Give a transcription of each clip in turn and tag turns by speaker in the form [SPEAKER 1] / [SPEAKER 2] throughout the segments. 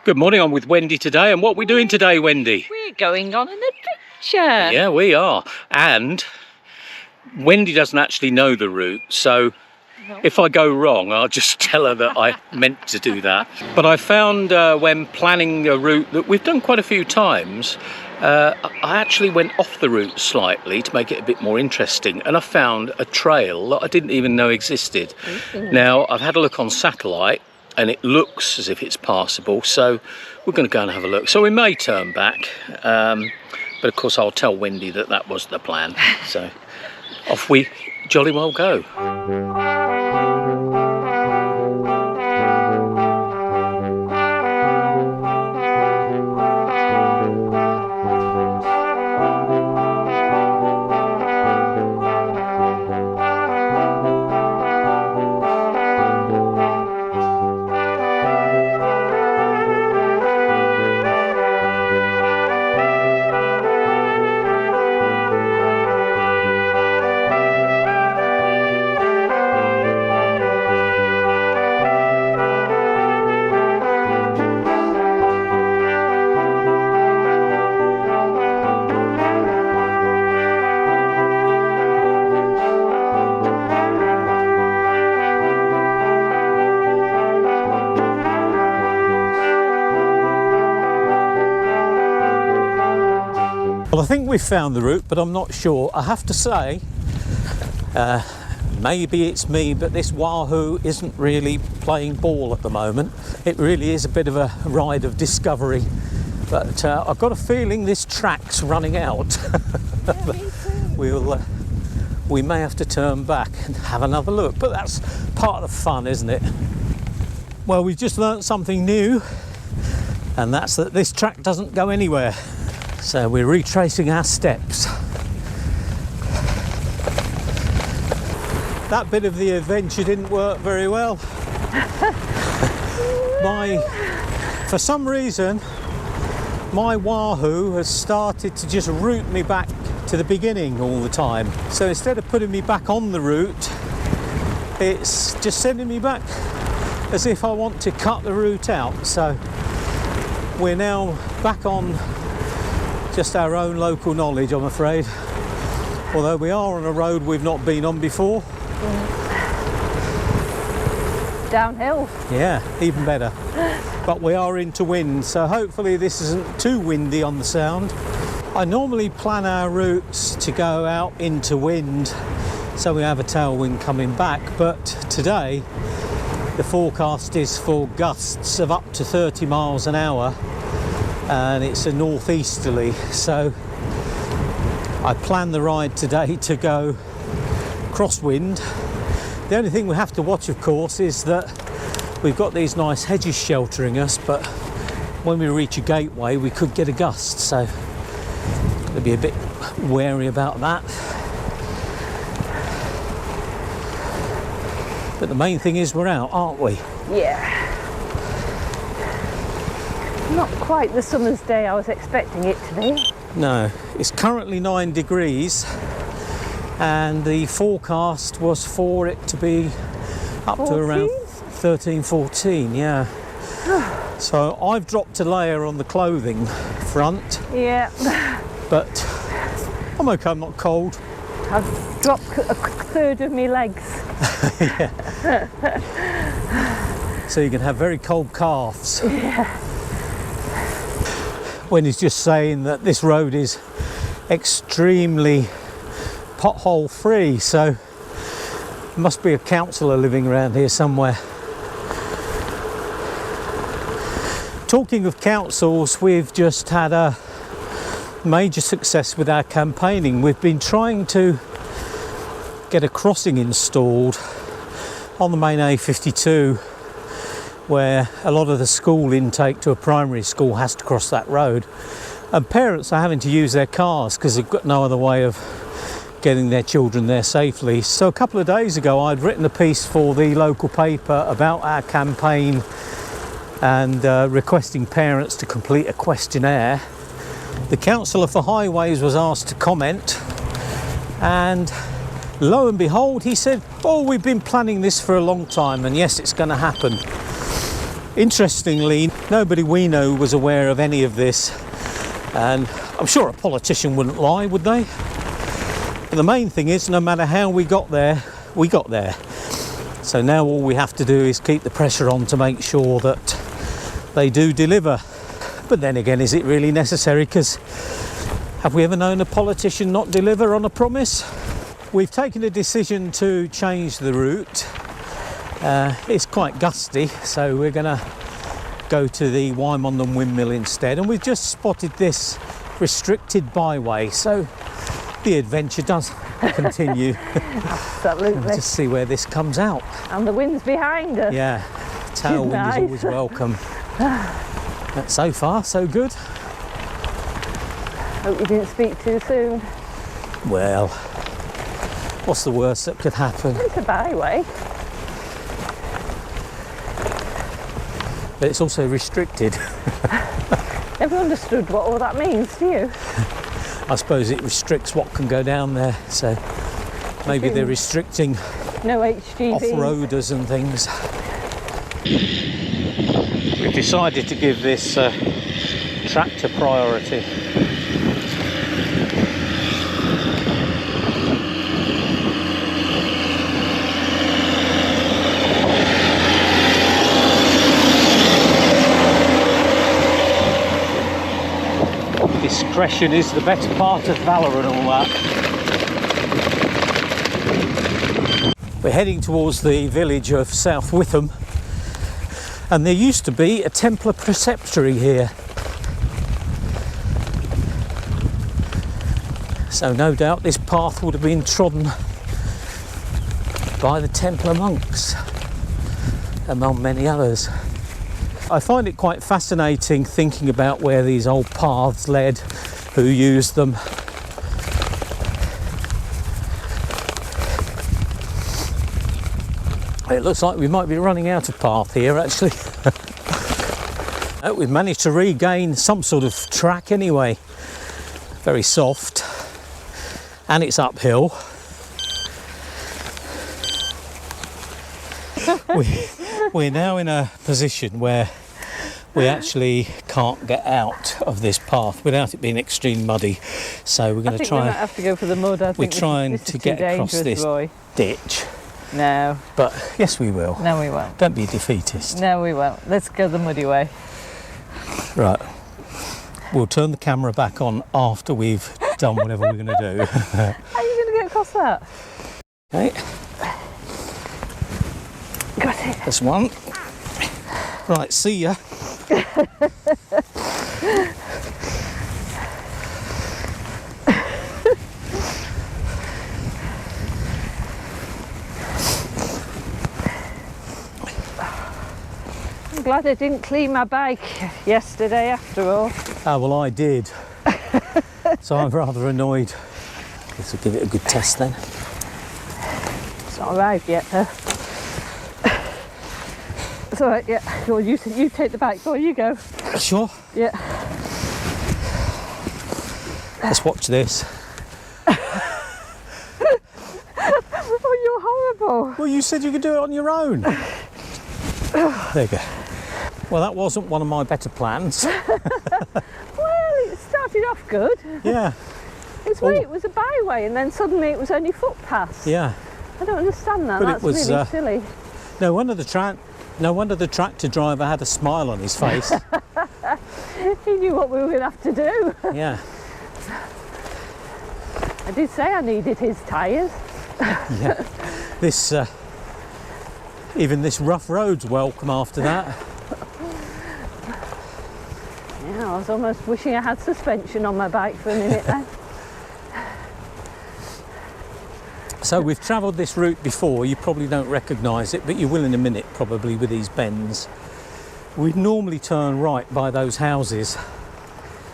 [SPEAKER 1] Good morning, I'm with Wendy today, and what are we doing today, Wendy?
[SPEAKER 2] We're going on an adventure.
[SPEAKER 1] Yeah, we are. And Wendy doesn't actually know the route, so if I go wrong, I'll just tell her that I meant to do that. But I found when planning a route that we've done quite a few times, I actually went off the route slightly to make it a bit more interesting, and I found a trail that I didn't even know existed. Now, I've had a look on satellite, and it looks as if it's passable, so we're going to go and have a look. So we may turn back, but of course I'll tell Wendy that that was the plan. So off we jolly well go. Well, I think we've found the route, but I'm not sure. I have to say, maybe it's me, but this Wahoo isn't really playing ball at the moment. It really is a bit of a ride of discovery, but I've got a feeling this track's running out.
[SPEAKER 2] Yeah, me too.
[SPEAKER 1] We may have to turn back and have another look, but that's part of the fun, isn't it? Well, we've just learnt something new, and that's that this track doesn't go anywhere. So we're retracing our steps. That bit of the adventure didn't work very well. For some reason, my Wahoo has started to just route me back to the beginning all the time. So instead of putting me back on the route, it's just sending me back as if I want to cut the route out. So we're now back on just our own local knowledge, I'm afraid. Although we are on a road we've not been on before.
[SPEAKER 2] Downhill.
[SPEAKER 1] Yeah, even better. But we are into wind, so hopefully this isn't too windy on the sound. I normally plan our routes to go out into wind, so we have a tailwind coming back, but today the forecast is for gusts of up to 30 miles an hour. And it's a northeasterly, so I planned the ride today to go crosswind. The only thing we have to watch, of course, is that we've got these nice hedges sheltering us, but when we reach a gateway we could get a gust, so we'll be a bit wary about that. But the main thing is we're out, aren't we?
[SPEAKER 2] Yeah. Not quite the summer's day I was expecting it to be.
[SPEAKER 1] No, it's currently 9 degrees and the forecast was for it to be up
[SPEAKER 2] 14?
[SPEAKER 1] to around 13, 14, yeah. So I've dropped a layer on the clothing front.
[SPEAKER 2] Yeah.
[SPEAKER 1] But I'm okay, I'm not cold.
[SPEAKER 2] I've dropped a third of my legs.
[SPEAKER 1] Yeah. So you can have very cold calves.
[SPEAKER 2] Yeah.
[SPEAKER 1] When he's just saying that this road is extremely pothole free, so there must be a councillor living around here somewhere. Talking of councils, we've just had a major success with our campaigning. We've been trying to get a crossing installed on the main A52 where a lot of the school intake to a primary school has to cross that road, and parents are having to use their cars because they've got no other way of getting their children there safely. So a couple of days ago I'd written a piece for the local paper about our campaign and requesting parents to complete a questionnaire. The councillor for highways was asked to comment, and lo and behold he said, oh, we've been planning this for a long time and yes, it's going to happen. Interestingly, nobody we know was aware of any of this, and I'm sure a politician wouldn't lie, would they? But the main thing is, no matter how we got there, we got there. So now all we have to do is keep the pressure on to make sure that they do deliver. But then again, is it really necessary? Because have we ever known a politician not deliver on a promise? We've taken a decision to change the route. It's quite gusty, so we're going to go to the Wymondham windmill instead, and we've just spotted this restricted byway, so the adventure does continue.
[SPEAKER 2] Absolutely.
[SPEAKER 1] We'll just see where this comes out.
[SPEAKER 2] And the wind's behind us.
[SPEAKER 1] Yeah, tailwind
[SPEAKER 2] Nice.
[SPEAKER 1] is always welcome. But so far, so good.
[SPEAKER 2] Hope you didn't speak too soon.
[SPEAKER 1] Well, what's the worst that could happen?
[SPEAKER 2] It's a byway.
[SPEAKER 1] But it's also restricted.
[SPEAKER 2] Never understood what all that means, do you?
[SPEAKER 1] I suppose it restricts what can go down there, so maybe they're restricting
[SPEAKER 2] No HGV.
[SPEAKER 1] off-roaders and things. We've decided to give this tractor priority. Discretion is the better part of valour and all that. We're heading towards the village of South Witham, and there used to be a Templar preceptory here. So no doubt this path would have been trodden by the Templar monks, among many others. I find it quite fascinating thinking about where these old paths led, who used them. It looks like we might be running out of path here, actually. We've managed to regain some sort of track anyway. Very soft, and it's uphill. We're now in a position where we actually can't get out of this path without it being extreme muddy. So we're going to try.
[SPEAKER 2] We might have to go for the mud. I think
[SPEAKER 1] we're trying
[SPEAKER 2] this is
[SPEAKER 1] to
[SPEAKER 2] too
[SPEAKER 1] get across this
[SPEAKER 2] Roy.
[SPEAKER 1] ditch.
[SPEAKER 2] No.
[SPEAKER 1] But yes, we will.
[SPEAKER 2] No, we won't.
[SPEAKER 1] Don't be defeatist.
[SPEAKER 2] No, we won't. Let's go the muddy way.
[SPEAKER 1] Right. We'll turn the camera back on after we've done whatever we're going to do.
[SPEAKER 2] How are you going to get across that?
[SPEAKER 1] Okay.
[SPEAKER 2] Got it.
[SPEAKER 1] That's one. Right, see ya.
[SPEAKER 2] I'm glad I didn't clean my bike yesterday after all.
[SPEAKER 1] Ah, well, I did. So I'm rather annoyed. Guess we'll give it a good test then.
[SPEAKER 2] It's not arrived yet though. It's all right, yeah. Go on, you take the bike. Go on, you go.
[SPEAKER 1] Sure.
[SPEAKER 2] Yeah.
[SPEAKER 1] Let's watch this.
[SPEAKER 2] Oh, you're horrible.
[SPEAKER 1] Well, you said you could do it on your own. There you go. Well, that wasn't one of my better plans.
[SPEAKER 2] Well, it started off good.
[SPEAKER 1] Yeah.
[SPEAKER 2] It's where it was a byway and then suddenly it was only footpaths.
[SPEAKER 1] Yeah.
[SPEAKER 2] I don't understand that.
[SPEAKER 1] But
[SPEAKER 2] That's
[SPEAKER 1] it was,
[SPEAKER 2] really silly.
[SPEAKER 1] No wonder the tractor driver had a smile on his face.
[SPEAKER 2] He knew what we were going to have to do.
[SPEAKER 1] Yeah.
[SPEAKER 2] I did say I needed his tyres.
[SPEAKER 1] Yeah. This, even this rough road's welcome after that.
[SPEAKER 2] Yeah, I was almost wishing I had suspension on my bike for a minute then.
[SPEAKER 1] So we've travelled this route before, you probably don't recognise it, but you will in a minute probably with these bends. We'd normally turn right by those houses.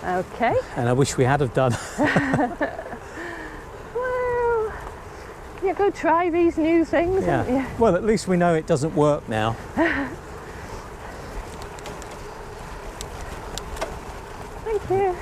[SPEAKER 2] Okay.
[SPEAKER 1] And I wish we had have done.
[SPEAKER 2] Well, yeah, go try these new things, haven't you?
[SPEAKER 1] Well, at least we know it doesn't work now.
[SPEAKER 2] Thank you.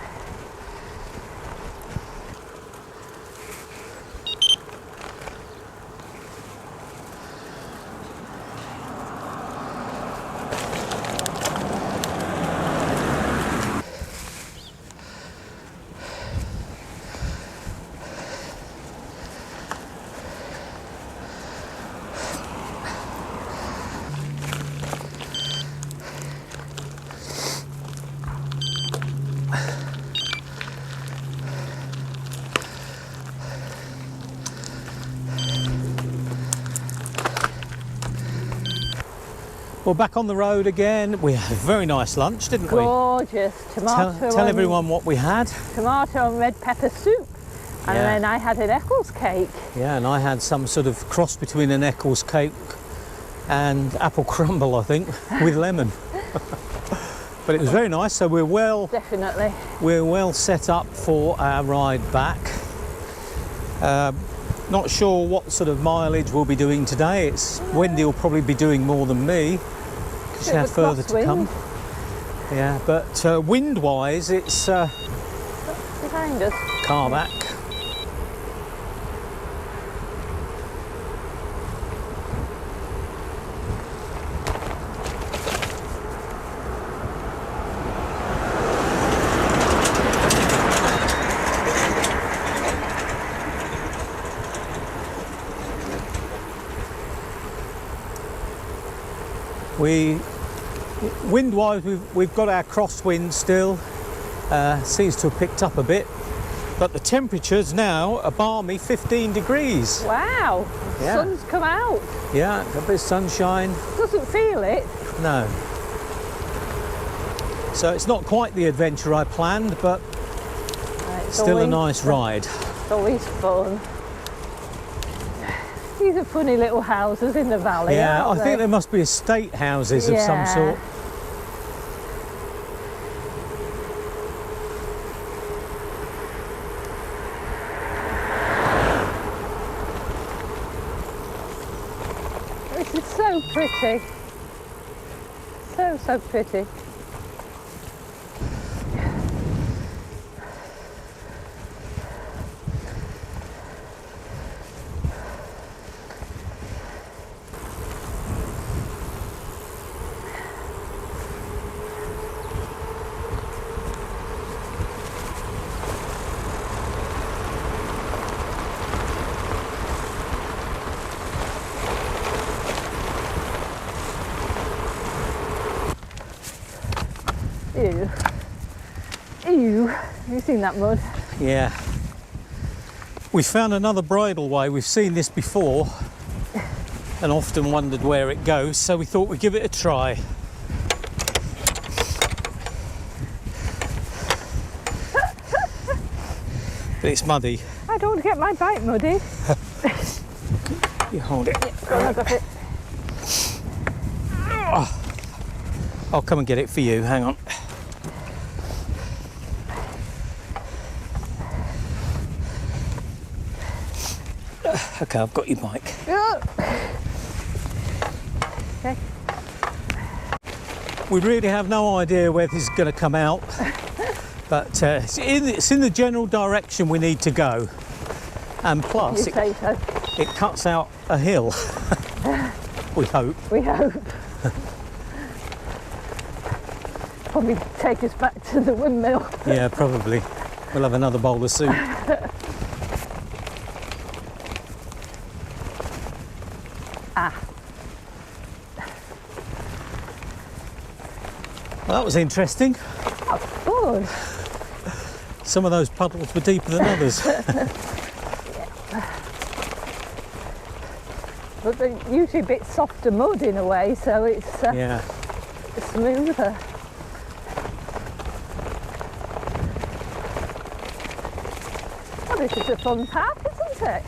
[SPEAKER 1] We're back on the road again. We had a very nice lunch, didn't we?
[SPEAKER 2] Gorgeous tomato.
[SPEAKER 1] Tell everyone what we had.
[SPEAKER 2] Tomato and red pepper soup. And
[SPEAKER 1] Yeah.
[SPEAKER 2] then I had an Eccles cake.
[SPEAKER 1] Yeah, and I had some sort of cross between an Eccles cake and apple crumble, I think, with lemon. But it was very nice. So we're
[SPEAKER 2] Definitely.
[SPEAKER 1] well set up for our ride back. Not sure what sort of mileage we'll be doing today. Wendy will probably be doing more than me because she
[SPEAKER 2] Bit
[SPEAKER 1] has
[SPEAKER 2] of a
[SPEAKER 1] further to
[SPEAKER 2] crosswind.
[SPEAKER 1] come. Yeah, but wind-wise, it's
[SPEAKER 2] Behind us.
[SPEAKER 1] car back. Wind-wise, we've got our crosswind still. Seems to have picked up a bit, but the temperature's now a balmy 15 degrees.
[SPEAKER 2] Wow.
[SPEAKER 1] Yeah.
[SPEAKER 2] Sun's come out.
[SPEAKER 1] Yeah, a bit of sunshine.
[SPEAKER 2] Doesn't feel it.
[SPEAKER 1] No. So it's not quite the adventure I planned, but
[SPEAKER 2] It's
[SPEAKER 1] still a
[SPEAKER 2] always-
[SPEAKER 1] nice ride.
[SPEAKER 2] It's always fun. These are funny little houses in the valley.
[SPEAKER 1] Yeah, I
[SPEAKER 2] aren't
[SPEAKER 1] think
[SPEAKER 2] they?
[SPEAKER 1] there must be estate houses of some
[SPEAKER 2] Yeah.
[SPEAKER 1] sort.
[SPEAKER 2] This is so pretty. So pretty. Ew. Ew. Have you seen that mud?
[SPEAKER 1] Yeah. We found another bridle way. We've seen this before and often wondered where it goes, so we thought we'd give it a try. But it's muddy.
[SPEAKER 2] I don't want to get my bike muddy.
[SPEAKER 1] You hold it.
[SPEAKER 2] Go on, I've got it.
[SPEAKER 1] I'll come and get it for you. Hang on. Okay, I've got your bike.
[SPEAKER 2] Okay.
[SPEAKER 1] We really have no idea where this is going to come out, but it's in the general direction we need to go. And plus,
[SPEAKER 2] You say so.
[SPEAKER 1] it cuts out a hill. We hope.
[SPEAKER 2] We hope. Probably take us back to the windmill.
[SPEAKER 1] Yeah, probably. We'll have another bowl of soup. Well, that was interesting.
[SPEAKER 2] Good.
[SPEAKER 1] Some of those puddles were deeper than others.
[SPEAKER 2] But they're usually a bit softer mud in a way, so it's
[SPEAKER 1] Yeah.
[SPEAKER 2] smoother. Well, this is a fun path, isn't it?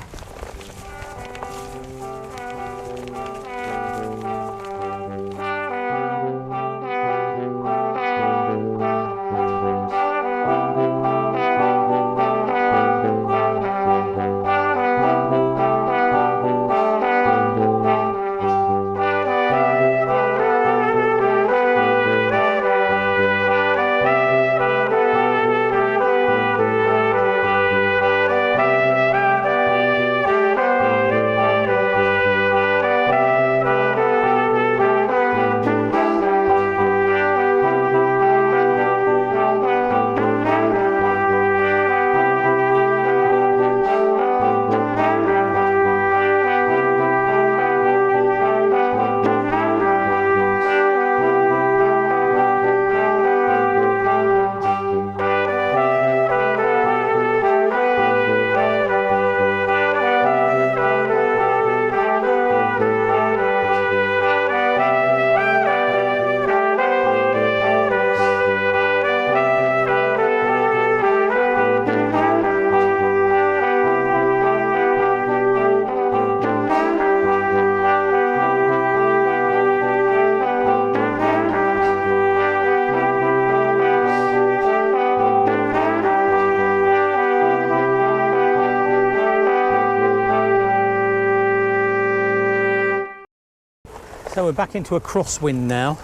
[SPEAKER 1] So we're back into a crosswind now.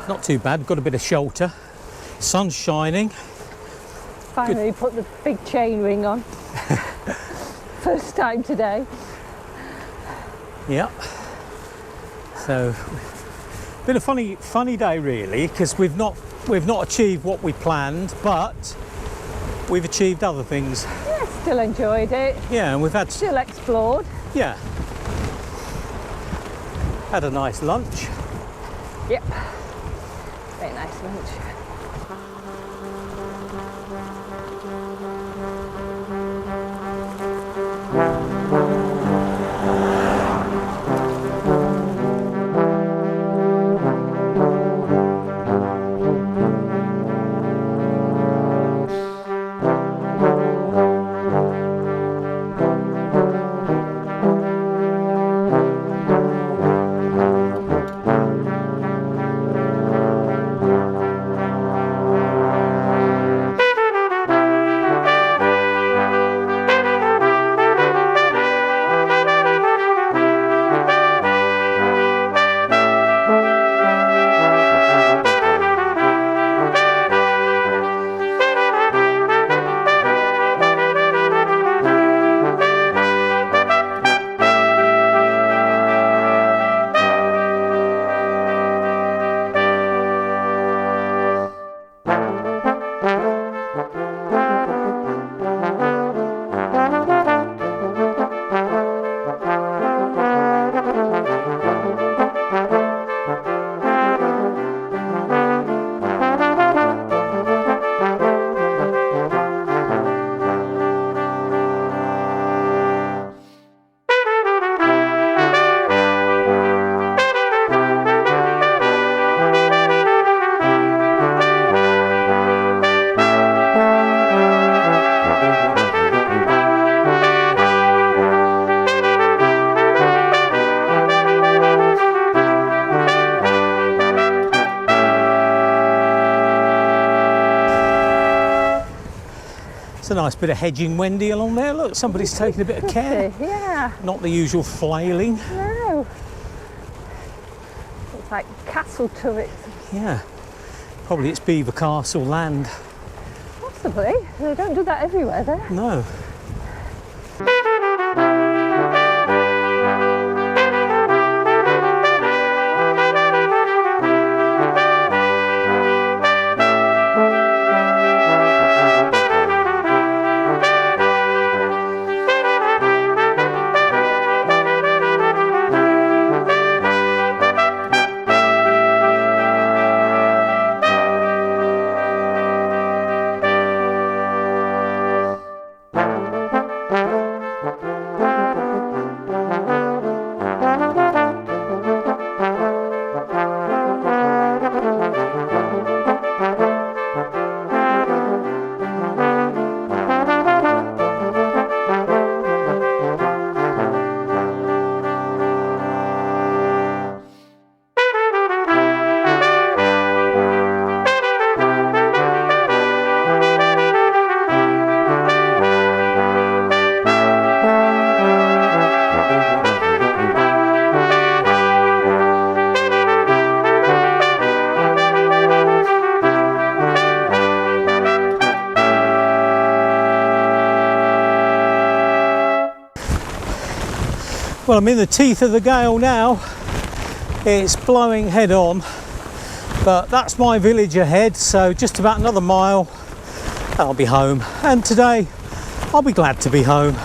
[SPEAKER 1] Not too bad, got a bit of shelter. Sun's shining.
[SPEAKER 2] Finally put the big chain ring on. First time today.
[SPEAKER 1] Yeah. So, been a funny day really, because we've not achieved what we planned, but we've achieved other things.
[SPEAKER 2] Yeah, still enjoyed it.
[SPEAKER 1] Yeah, and we've had
[SPEAKER 2] Still explored.
[SPEAKER 1] yeah, had a nice lunch.
[SPEAKER 2] Yep. Very nice lunch.
[SPEAKER 1] It's a nice bit of hedging, Wendy, along there. Look, somebody's taking a bit of care.
[SPEAKER 2] Yeah.
[SPEAKER 1] Not the usual flailing.
[SPEAKER 2] No. It's like castle turrets.
[SPEAKER 1] Yeah. Probably it's Beaver Castle land.
[SPEAKER 2] Possibly. They don't do that everywhere there.
[SPEAKER 1] No. Well, I'm in the teeth of the gale now. It's blowing head on, but that's my village ahead, so just about another mile and I'll be home. And today I'll be glad to be home.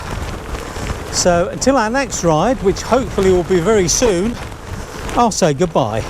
[SPEAKER 1] So until our next ride, which hopefully will be very soon, I'll say goodbye.